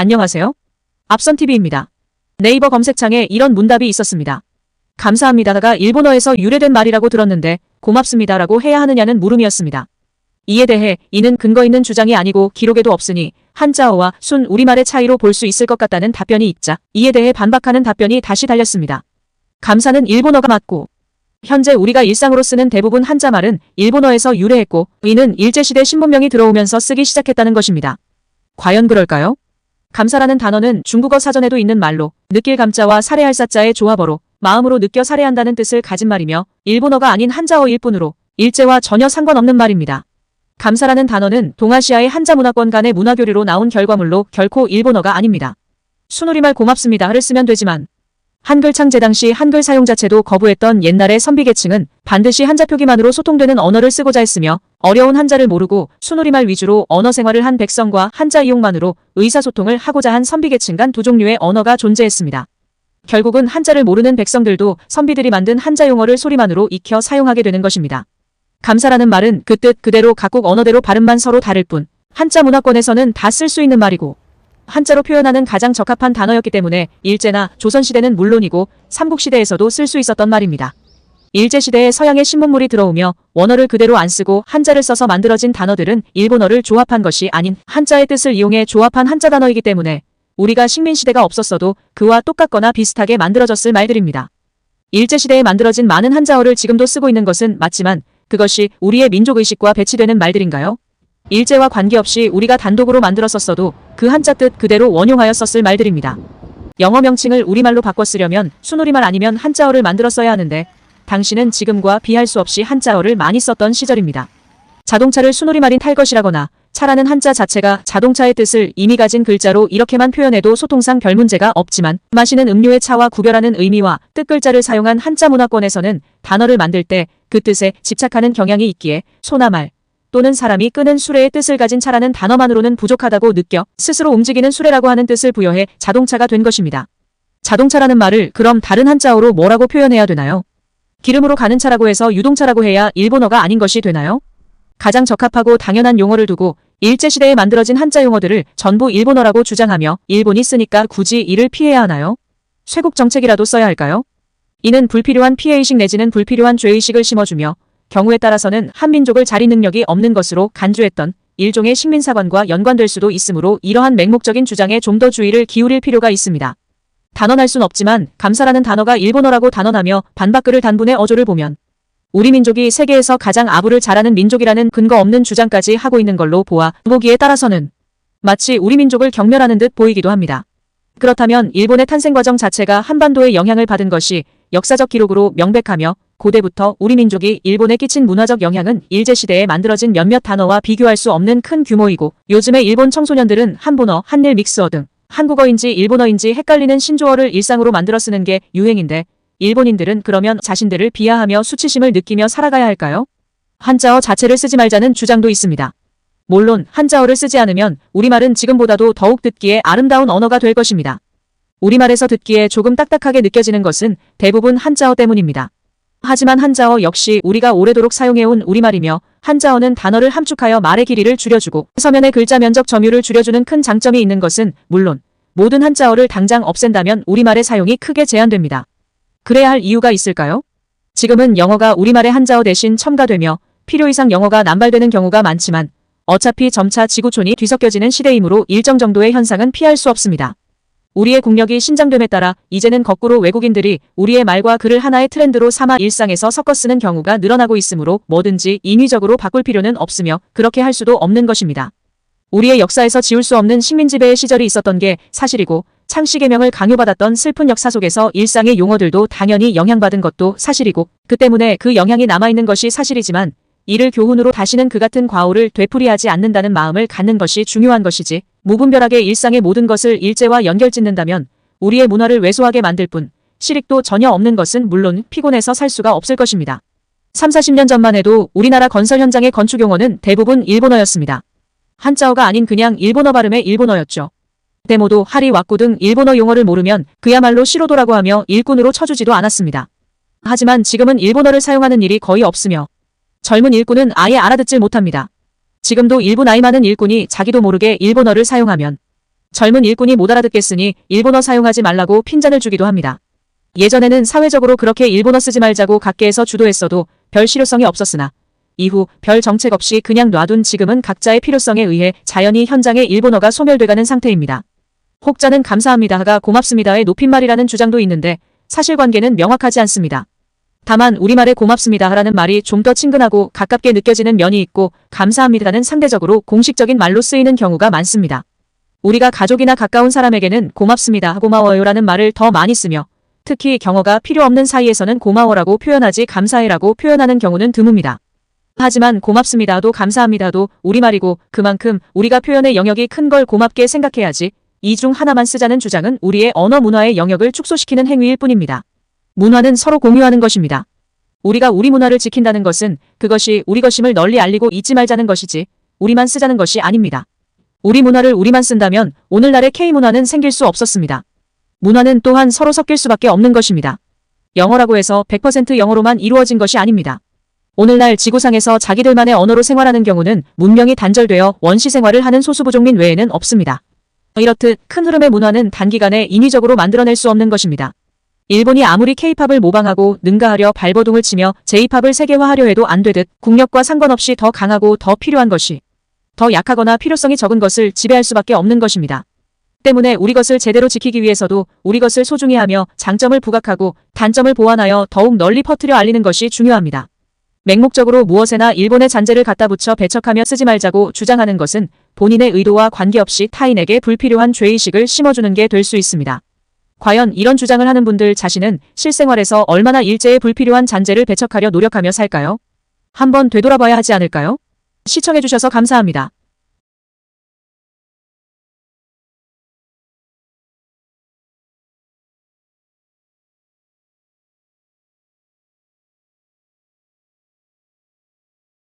안녕하세요. 앞선TV입니다. 네이버 검색창에 이런 문답이 있었습니다. 감사합니다가 일본어에서 유래된 말이라고 들었는데 고맙습니다라고 해야 하느냐는 물음이었습니다. 이에 대해 이는 근거 있는 주장이 아니고 기록에도 없으니 한자어와 순 우리말의 차이로 볼 수 있을 것 같다는 답변이 있자 이에 대해 반박하는 답변이 다시 달렸습니다. 감사는 일본어가 맞고 현재 우리가 일상으로 쓰는 대부분 한자말은 일본어에서 유래했고 이는 일제시대 신분명이 들어오면서 쓰기 시작했다는 것입니다. 과연 그럴까요? 감사라는 단어는 중국어 사전에도 있는 말로 느낄 감자와 살해할 사자의 조합어로 마음으로 느껴 살해한다는 뜻을 가진 말이며 일본어가 아닌 한자어일 뿐으로 일제와 전혀 상관없는 말입니다. 감사라는 단어는 동아시아의 한자 문화권 간의 문화교류로 나온 결과물로 결코 일본어가 아닙니다. 순우리말 고맙습니다를 쓰면 되지만 한글 창제 당시 한글 사용 자체도 거부했던 옛날의 선비계층은 반드시 한자 표기만으로 소통되는 언어를 쓰고자 했으며 어려운 한자를 모르고 순우리말 위주로 언어 생활을 한 백성과 한자 이용만으로 의사소통을 하고자 한 선비계층 간 두 종류의 언어가 존재했습니다. 결국은 한자를 모르는 백성들도 선비들이 만든 한자 용어를 소리만으로 익혀 사용하게 되는 것입니다. 감사라는 말은 그 뜻 그대로 각국 언어대로 발음만 서로 다를 뿐 한자 문화권에서는 다 쓸 수 있는 말이고 한자로 표현하는 가장 적합한 단어였기 때문에 일제나 조선시대는 물론이고 삼국시대에서도 쓸 수 있었던 말입니다. 일제시대에 서양의 신문물이 들어오며 원어를 그대로 안 쓰고 한자를 써서 만들어진 단어들은 일본어를 조합한 것이 아닌 한자의 뜻을 이용해 조합한 한자 단어이기 때문에 우리가 식민시대가 없었어도 그와 똑같거나 비슷하게 만들어졌을 말들입니다. 일제시대에 만들어진 많은 한자어를 지금도 쓰고 있는 것은 맞지만 그것이 우리의 민족의식과 배치되는 말들인가요? 일제와 관계없이 우리가 단독으로 만들었었어도 그 한자 뜻 그대로 원용하여 썼을 말들입니다. 영어 명칭을 우리말로 바꿔 쓰려면 순우리말 아니면 한자어를 만들었어야 하는데 당시는 지금과 비할 수 없이 한자어를 많이 썼던 시절입니다. 자동차를 순우리말인 탈 것이라거나 차라는 한자 자체가 자동차의 뜻을 이미 가진 글자로 이렇게만 표현해도 소통상 별 문제가 없지만 마시는 음료의 차와 구별하는 의미와 뜻글자를 사용한 한자 문화권에서는 단어를 만들 때 그 뜻에 집착하는 경향이 있기에 소나 말 또는 사람이 끄는 수레의 뜻을 가진 차라는 단어만으로는 부족하다고 느껴 스스로 움직이는 수레라고 하는 뜻을 부여해 자동차가 된 것입니다. 자동차라는 말을 그럼 다른 한자어로 뭐라고 표현해야 되나요? 기름으로 가는 차라고 해서 유동차라고 해야 일본어가 아닌 것이 되나요? 가장 적합하고 당연한 용어를 두고 일제시대에 만들어진 한자 용어들을 전부 일본어라고 주장하며 일본이 쓰니까 굳이 이를 피해야 하나요? 쇄국 정책이라도 써야 할까요? 이는 불필요한 피해의식 내지는 불필요한 죄의식을 심어주며 경우에 따라서는 한민족을 자리 능력이 없는 것으로 간주했던 일종의 식민사관과 연관될 수도 있으므로 이러한 맹목적인 주장에 좀 더 주의를 기울일 필요가 있습니다. 단언할 순 없지만 감사라는 단어가 일본어라고 단언하며 반박글을 단분의 어조를 보면 우리 민족이 세계에서 가장 아부를 잘하는 민족이라는 근거 없는 주장까지 하고 있는 걸로 보기에 따라서는 마치 우리 민족을 경멸하는 듯 보이기도 합니다. 그렇다면 일본의 탄생 과정 자체가 한반도에 영향을 받은 것이 역사적 기록으로 명백하며 고대부터 우리 민족이 일본에 끼친 문화적 영향은 일제시대에 만들어진 몇몇 단어와 비교할 수 없는 큰 규모이고 요즘의 일본 청소년들은 한본어, 한일 믹스어 등 한국어인지 일본어인지 헷갈리는 신조어를 일상으로 만들어 쓰는 게 유행인데 일본인들은 그러면 자신들을 비하하며 수치심을 느끼며 살아가야 할까요? 한자어 자체를 쓰지 말자는 주장도 있습니다. 물론 한자어를 쓰지 않으면 우리말은 지금보다도 더욱 듣기에 아름다운 언어가 될 것입니다. 우리말에서 듣기에 조금 딱딱하게 느껴지는 것은 대부분 한자어 때문입니다. 하지만 한자어 역시 우리가 오래도록 사용해온 우리말이며 한자어는 단어를 함축하여 말의 길이를 줄여주고 서면의 글자 면적 점유를 줄여주는 큰 장점이 있는 것은 물론 모든 한자어를 당장 없앤다면 우리말의 사용이 크게 제한됩니다. 그래야 할 이유가 있을까요? 지금은 영어가 우리말의 한자어 대신 첨가되며 필요 이상 영어가 남발되는 경우가 많지만 어차피 점차 지구촌이 뒤섞여지는 시대이므로 일정 정도의 현상은 피할 수 없습니다. 우리의 국력이 신장됨에 따라 이제는 거꾸로 외국인들이 우리의 말과 글을 하나의 트렌드로 삼아 일상에서 섞어 쓰는 경우가 늘어나고 있으므로 뭐든지 인위적으로 바꿀 필요는 없으며 그렇게 할 수도 없는 것입니다. 우리의 역사에서 지울 수 없는 식민지배의 시절이 있었던 게 사실이고 창씨개명을 강요받았던 슬픈 역사 속에서 일상의 용어들도 당연히 영향받은 것도 사실이고 그 때문에 그 영향이 남아있는 것이 사실이지만 이를 교훈으로 다시는 그 같은 과오를 되풀이하지 않는다는 마음을 갖는 것이 중요한 것이지 무분별하게 일상의 모든 것을 일제와 연결짓는다면 우리의 문화를 왜소하게 만들 뿐 실익도 전혀 없는 것은 물론 피곤해서 살 수가 없을 것입니다. 30-40년 전만 해도 우리나라 건설 현장의 건축 용어는 대부분 일본어였습니다. 한자어가 아닌 그냥 일본어 발음의 일본어였죠. 데모도 하리 왁구 등 일본어 용어를 모르면 그야말로 시로도라고 하며 일꾼으로 쳐주지도 않았습니다. 하지만 지금은 일본어를 사용하는 일이 거의 없으며 젊은 일꾼은 아예 알아듣질 못합니다. 지금도 일부 나이 많은 일꾼이 자기도 모르게 일본어를 사용하면 젊은 일꾼이 못 알아듣겠으니 일본어 사용하지 말라고 핀잔을 주기도 합니다. 예전에는 사회적으로 그렇게 일본어 쓰지 말자고 각계에서 주도했어도 별 실효성이 없었으나 이후 별 정책 없이 그냥 놔둔 지금은 각자의 필요성에 의해 자연히 현장의 일본어가 소멸돼가는 상태입니다. 혹자는 감사합니다가 고맙습니다의 높임말이라는 주장도 있는데 사실관계는 명확하지 않습니다. 다만 우리말의 고맙습니다라는 말이 좀 더 친근하고 가깝게 느껴지는 면이 있고 감사합니다는 상대적으로 공식적인 말로 쓰이는 경우가 많습니다. 우리가 가족이나 가까운 사람에게는 고맙습니다, 고마워요라는 말을 더 많이 쓰며 특히 경어가 필요 없는 사이에서는 고마워라고 표현하지 감사해라고 표현하는 경우는 드뭅니다. 하지만 고맙습니다도 감사합니다도 우리말이고 그만큼 우리가 표현의 영역이 큰 걸 고맙게 생각해야지 이 중 하나만 쓰자는 주장은 우리의 언어 문화의 영역을 축소시키는 행위일 뿐입니다. 문화는 서로 공유하는 것입니다. 우리가 우리 문화를 지킨다는 것은 그것이 우리 것임을 널리 알리고 잊지 말자는 것이지 우리만 쓰자는 것이 아닙니다. 우리 문화를 우리만 쓴다면 오늘날의 K문화는 생길 수 없었습니다. 문화는 또한 서로 섞일 수밖에 없는 것입니다. 영어라고 해서 100% 영어로만 이루어진 것이 아닙니다. 오늘날 지구상에서 자기들만의 언어로 생활하는 경우는 문명이 단절되어 원시 생활을 하는 소수 부족민 외에는 없습니다. 이렇듯 큰 흐름의 문화는 단기간에 인위적으로 만들어낼 수 없는 것입니다. 일본이 아무리 K-팝을 모방하고 능가하려 발버둥을 치며 J-팝을 세계화하려 해도 안 되듯 국력과 상관없이 더 강하고 더 필요한 것이 더 약하거나 필요성이 적은 것을 지배할 수밖에 없는 것입니다. 때문에 우리 것을 제대로 지키기 위해서도 우리 것을 소중히 하며 장점을 부각하고 단점을 보완하여 더욱 널리 퍼뜨려 알리는 것이 중요합니다. 맹목적으로 무엇에나 일본의 잔재를 갖다 붙여 배척하며 쓰지 말자고 주장하는 것은 본인의 의도와 관계없이 타인에게 불필요한 죄의식을 심어주는 게 될 수 있습니다. 과연 이런 주장을 하는 분들 자신은 실생활에서 얼마나 일제의 불필요한 잔재를 배척하려 노력하며 살까요? 한번 되돌아봐야 하지 않을까요? 시청해주셔서 감사합니다.